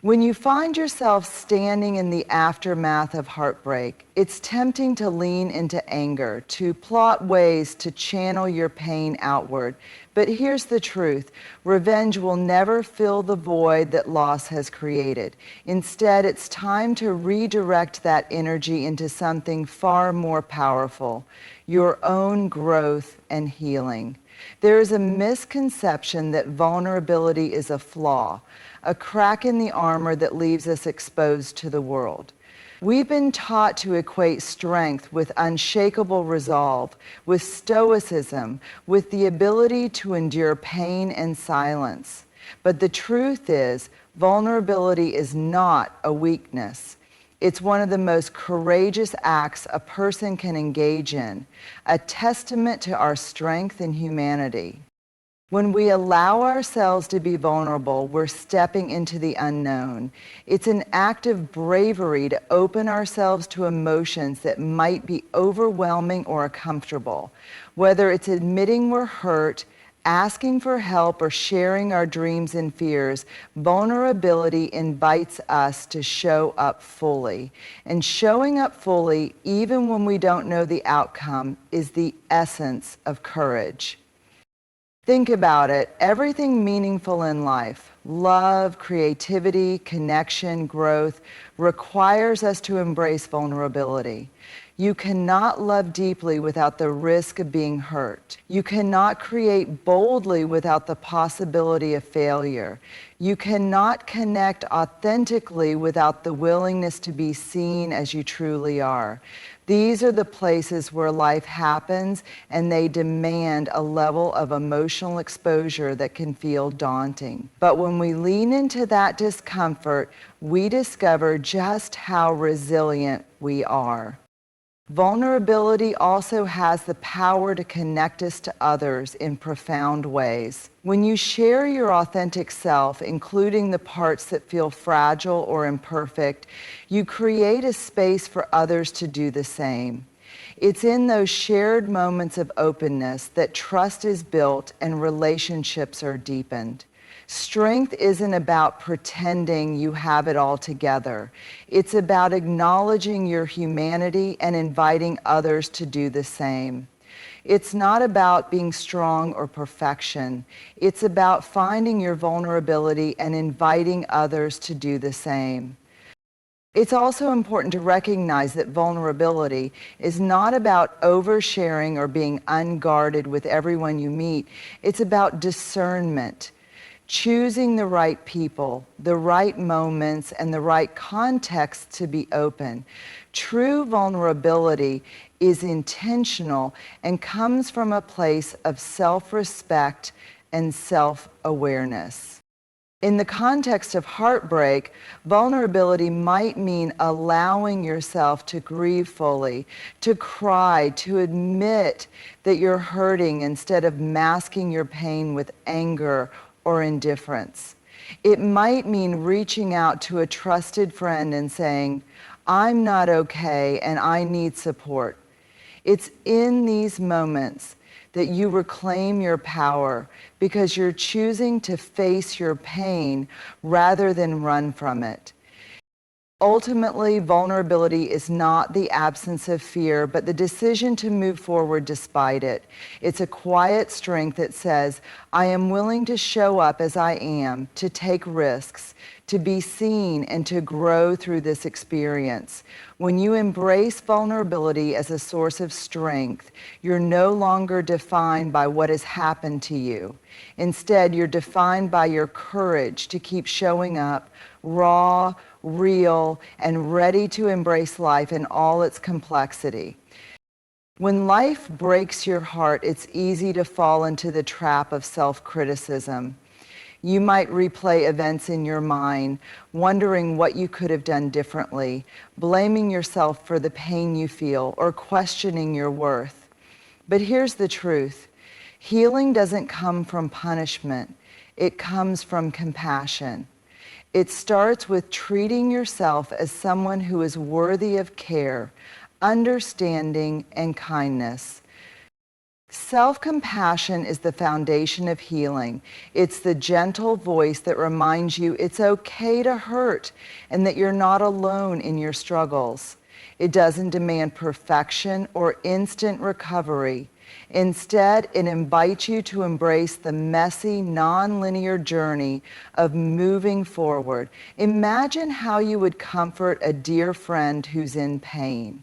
When you find yourself standing in the aftermath of heartbreak, it's tempting to lean into anger, to plot ways to channel your pain outward. But here's the truth: revenge will never fill the void that loss has created. Instead, it's time to redirect that energy into something far more powerful: your own growth and healing. There is a misconception that vulnerability is a flaw, a crack in the armor that leaves us exposed to the world. We've been taught to equate strength with unshakable resolve, with stoicism, with the ability to endure pain and silence. But the truth is, vulnerability is not a weakness. It's one of the most courageous acts a person can engage in, a testament to our strength and humanity. When we allow ourselves to be vulnerable, we're stepping into the unknown. It's an act of bravery to open ourselves to emotions that might be overwhelming or uncomfortable. Whether it's admitting we're hurt, asking for help, or sharing our dreams and fears, vulnerability invites us to show up fully. And showing up fully, even when we don't know the outcome, is the essence of courage. Think about it. Everything meaningful in life, love, creativity, connection, growth, requires us to embrace vulnerability. You cannot love deeply without the risk of being hurt. You cannot create boldly without the possibility of failure. You cannot connect authentically without the willingness to be seen as you truly are. These are the places where life happens, and they demand a level of emotional exposure that can feel daunting. But when we lean into that discomfort, we discover just how resilient we are. Vulnerability also has the power to connect us to others in profound ways. When you share your authentic self, including the parts that feel fragile or imperfect, you create a space for others to do the same. It's in those shared moments of openness that trust is built and relationships are deepened. Strength isn't about pretending you have it all together. It's about acknowledging your humanity and inviting others to do the same. It's not about being strong or perfection. It's about finding your vulnerability and inviting others to do the same. It's also important to recognize that vulnerability is not about oversharing or being unguarded with everyone you meet. It's about discernment. Choosing the right people, the right moments, and the right context to be open. True vulnerability is intentional and comes from a place of self-respect and self-awareness. In the context of heartbreak, vulnerability might mean allowing yourself to grieve fully, to cry, to admit that you're hurting instead of masking your pain with anger or indifference. It might mean reaching out to a trusted friend and saying, "I'm not okay and I need support." It's in these moments that you reclaim your power, because you're choosing to face your pain rather than run from it. Ultimately, vulnerability is not the absence of fear, but the decision to move forward despite it. It's a quiet strength that says, I am willing to show up as I am, to take risks, to be seen, and to grow through this experience. When you embrace vulnerability as a source of strength, you're no longer defined by what has happened to you. Instead, you're defined by your courage to keep showing up raw, real, and ready to embrace life in all its complexity. When life breaks your heart, it's easy to fall into the trap of self-criticism. You might replay events in your mind, wondering what you could have done differently, blaming yourself for the pain you feel, or questioning your worth. But here's the truth: healing doesn't come from punishment, it comes from compassion. It starts with treating yourself as someone who is worthy of care, understanding, and kindness. Self-compassion is the foundation of healing. It's the gentle voice that reminds you it's okay to hurt and that you're not alone in your struggles. It doesn't demand perfection or instant recovery. Instead, it invites you to embrace the messy, non-linear journey of moving forward. Imagine how you would comfort a dear friend who's in pain.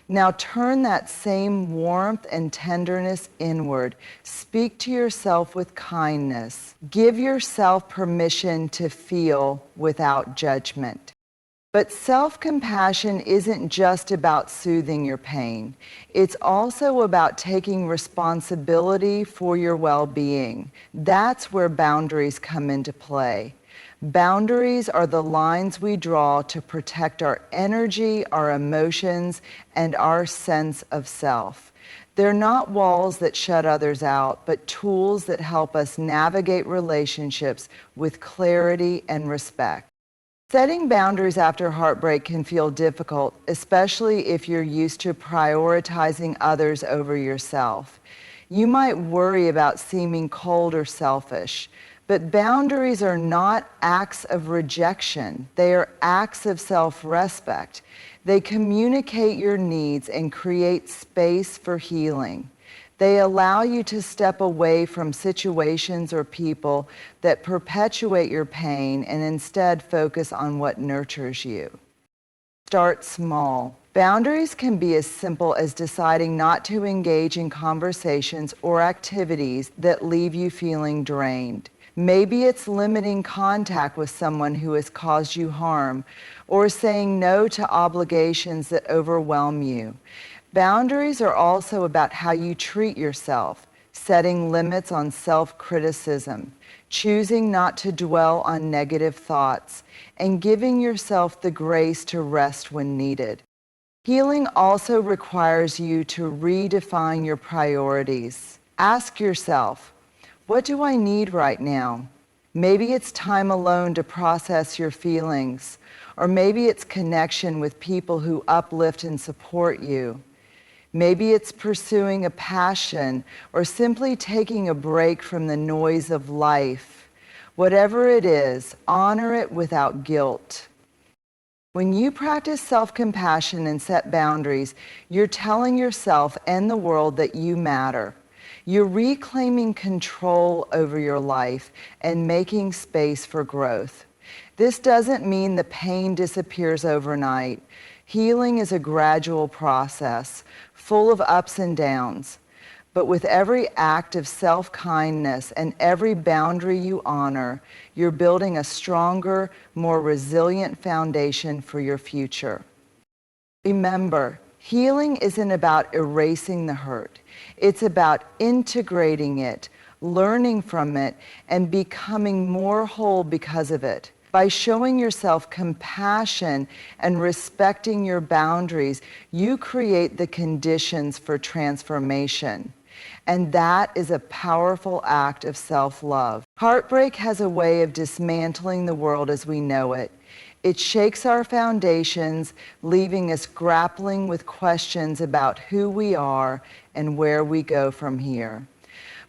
Now turn that same warmth and tenderness inward. Speak to yourself with kindness. Give yourself permission to feel without judgment. But self-compassion isn't just about soothing your pain. It's also about taking responsibility for your well-being. That's where boundaries come into play. Boundaries are the lines we draw to protect our energy, our emotions, and our sense of self. They're not walls that shut others out, but tools that help us navigate relationships with clarity and respect. Setting boundaries after heartbreak can feel difficult, especially if you're used to prioritizing others over yourself. You might worry about seeming cold or selfish. But boundaries are not acts of rejection. They are acts of self-respect. They communicate your needs and create space for healing. They allow you to step away from situations or people that perpetuate your pain and instead focus on what nurtures you. Start small. Boundaries can be as simple as deciding not to engage in conversations or activities that leave you feeling drained. Maybe it's limiting contact with someone who has caused you harm, or saying no to obligations that overwhelm you. Boundaries are also about how you treat yourself, setting limits on self-criticism, choosing not to dwell on negative thoughts, and giving yourself the grace to rest when needed. Healing also requires you to redefine your priorities. Ask yourself, what do I need right now? Maybe it's time alone to process your feelings, or maybe it's connection with people who uplift and support you. Maybe it's pursuing a passion or simply taking a break from the noise of life. Whatever it is, honor it without guilt. When you practice self-compassion and set boundaries, you're telling yourself and the world that you matter. You're reclaiming control over your life and making space for growth. This doesn't mean the pain disappears overnight. Healing is a gradual process, full of ups and downs. But with every act of self-kindness and every boundary you honor, you're building a stronger, more resilient foundation for your future. Remember, healing isn't about erasing the hurt. It's about integrating it, learning from it, and becoming more whole because of it. By showing yourself compassion and respecting your boundaries, you create the conditions for transformation. And that is a powerful act of self-love. Heartbreak has a way of dismantling the world as we know it. It shakes our foundations, leaving us grappling with questions about who we are and where we go from here.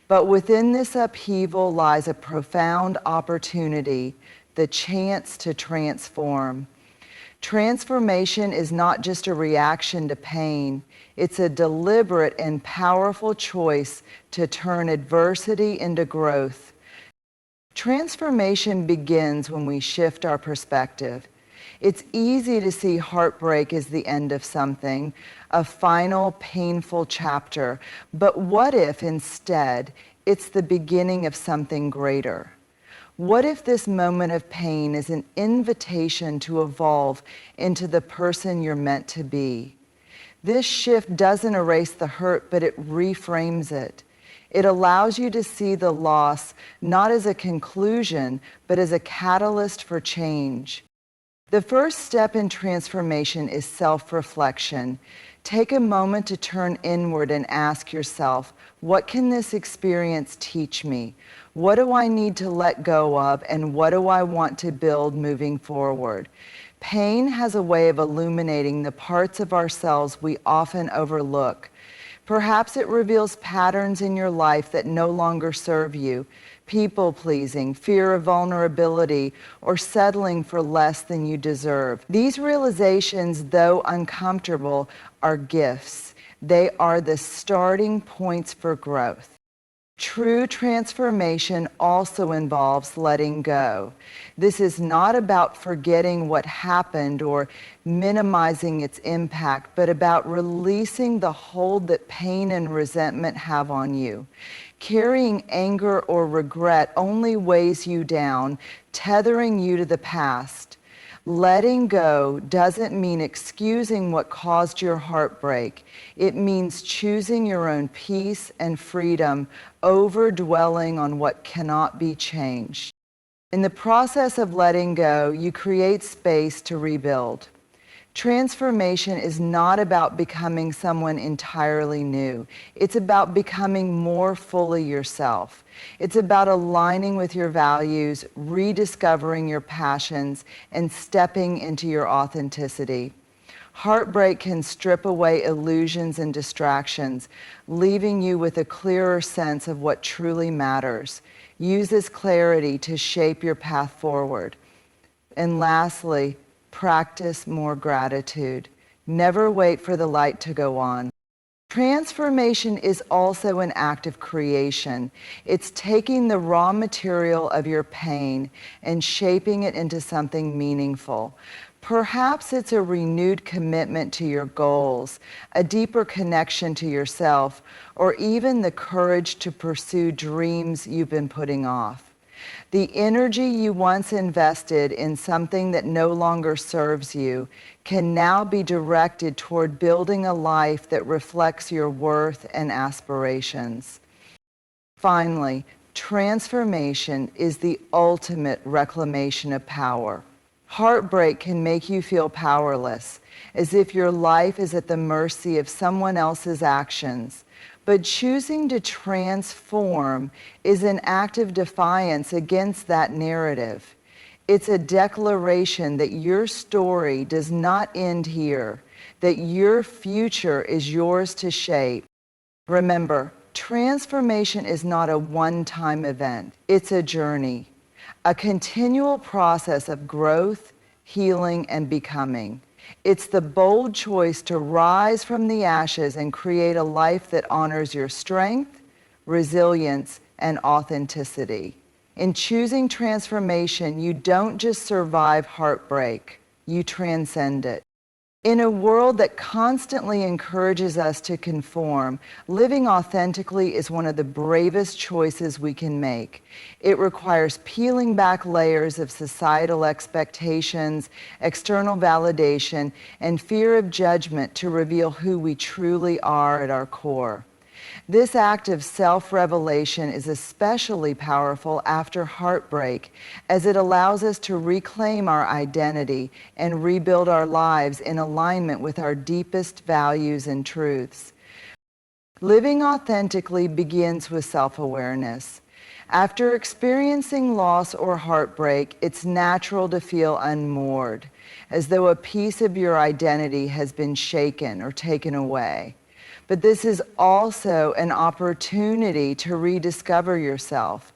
But within this upheaval lies a profound opportunity, the chance to transform. Transformation is not just a reaction to pain. It's a deliberate and powerful choice to turn adversity into growth. Transformation begins when we shift our perspective. It's easy to see heartbreak as the end of something, a final, painful chapter. But what if instead it's the beginning of something greater? What if this moment of pain is an invitation to evolve into the person you're meant to be? This shift doesn't erase the hurt, but it reframes it. It allows you to see the loss not as a conclusion, but as a catalyst for change. The first step in transformation is self-reflection. Take a moment to turn inward and ask yourself, what can this experience teach me? What do I need to let go of, and what do I want to build moving forward? Pain has a way of illuminating the parts of ourselves we often overlook. Perhaps it reveals patterns in your life that no longer serve you: people-pleasing, fear of vulnerability, or settling for less than you deserve. These realizations, though uncomfortable, are gifts. They are the starting points for growth. True transformation also involves letting go. This is not about forgetting what happened or minimizing its impact, but about releasing the hold that pain and resentment have on you. Carrying anger or regret only weighs you down, tethering you to the past. Letting go doesn't mean excusing what caused your heartbreak. It means choosing your own peace and freedom over dwelling on what cannot be changed. In the process of letting go, you create space to rebuild. Transformation is not about becoming someone entirely new. It's about becoming more fully yourself. It's about aligning with your values, rediscovering your passions, and stepping into your authenticity. Heartbreak can strip away illusions and distractions, leaving you with a clearer sense of what truly matters. Use this clarity to shape your path forward. And lastly, practice more gratitude. Never wait for the light to go on. Transformation is also an act of creation. It's taking the raw material of your pain and shaping it into something meaningful. Perhaps it's a renewed commitment to your goals, a deeper connection to yourself, or even the courage to pursue dreams you've been putting off. The energy you once invested in something that no longer serves you can now be directed toward building a life that reflects your worth and aspirations. Finally, transformation is the ultimate reclamation of power. Heartbreak can make you feel powerless, as if your life is at the mercy of someone else's actions. But choosing to transform is an act of defiance against that narrative. It's a declaration that your story does not end here, that your future is yours to shape. Remember, transformation is not a one-time event. It's a journey, a continual process of growth, healing, and becoming. It's the bold choice to rise from the ashes and create a life that honors your strength, resilience, and authenticity. In choosing transformation, you don't just survive heartbreak, you transcend it. In a world that constantly encourages us to conform, living authentically is one of the bravest choices we can make. It requires peeling back layers of societal expectations, external validation, and fear of judgment to reveal who we truly are at our core. This act of self-revelation is especially powerful after heartbreak, as it allows us to reclaim our identity and rebuild our lives in alignment with our deepest values and truths. Living authentically begins with self-awareness. After experiencing loss or heartbreak, it's natural to feel unmoored, as though a piece of your identity has been shaken or taken away. But this is also an opportunity to rediscover yourself.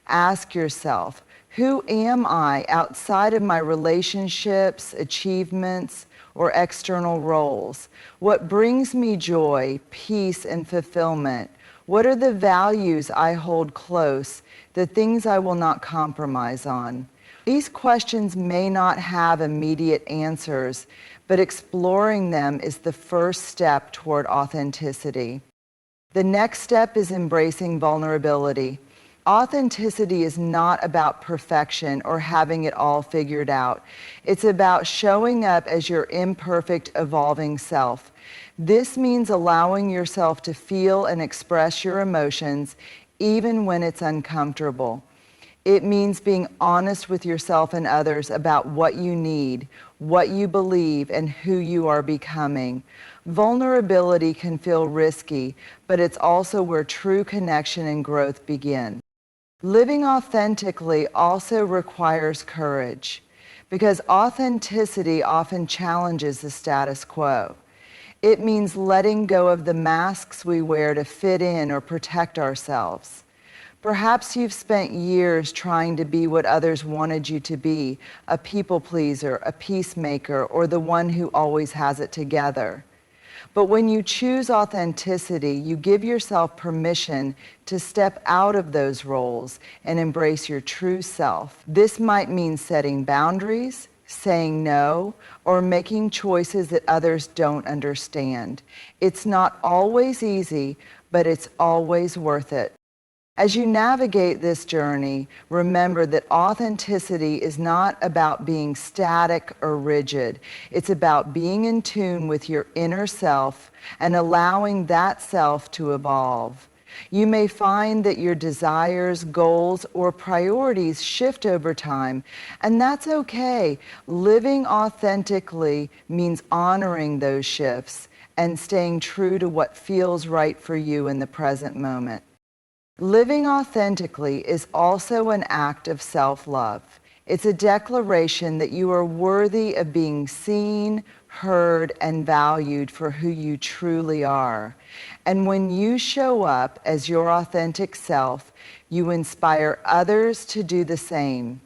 Ask yourself, who am I outside of my relationships, achievements, or external roles? What brings me joy, peace, and fulfillment? What are the values I hold close, the things I will not compromise on? These questions may not have immediate answers, but exploring them is the first step toward authenticity. The next step is embracing vulnerability. Authenticity is not about perfection or having it all figured out. It's about showing up as your imperfect, evolving self. This means allowing yourself to feel and express your emotions, even when it's uncomfortable. It means being honest with yourself and others about what you need, what you believe, and who you are becoming. Vulnerability can feel risky, but it's also where true connection and growth begin. Living authentically also requires courage, because authenticity often challenges the status quo. It means letting go of the masks we wear to fit in or protect ourselves. Perhaps you've spent years trying to be what others wanted you to be, a people pleaser, a peacemaker, or the one who always has it together. But when you choose authenticity, you give yourself permission to step out of those roles and embrace your true self. This might mean setting boundaries, saying no, or making choices that others don't understand. It's not always easy, but it's always worth it. As you navigate this journey, remember that authenticity is not about being static or rigid. It's about being in tune with your inner self and allowing that self to evolve. You may find that your desires, goals, or priorities shift over time, and that's okay. Living authentically means honoring those shifts and staying true to what feels right for you in the present moment. Living authentically is also an act of self-love. It's a declaration that you are worthy of being seen, heard, and valued for who you truly are. And when you show up as your authentic self, you inspire others to do the same.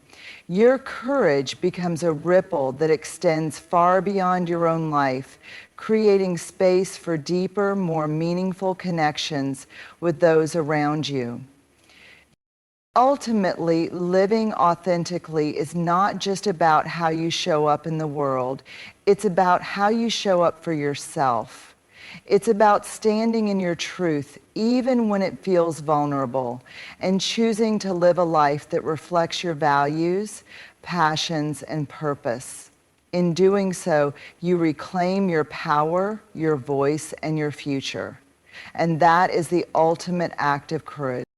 Your courage becomes a ripple that extends far beyond your own life, creating space for deeper, more meaningful connections with those around you. Ultimately, living authentically is not just about how you show up in the world. It's about how you show up for yourself. It's about standing in your truth, even when it feels vulnerable, and choosing to live a life that reflects your values, passions, and purpose. In doing so, you reclaim your power, your voice, and your future. And that is the ultimate act of courage.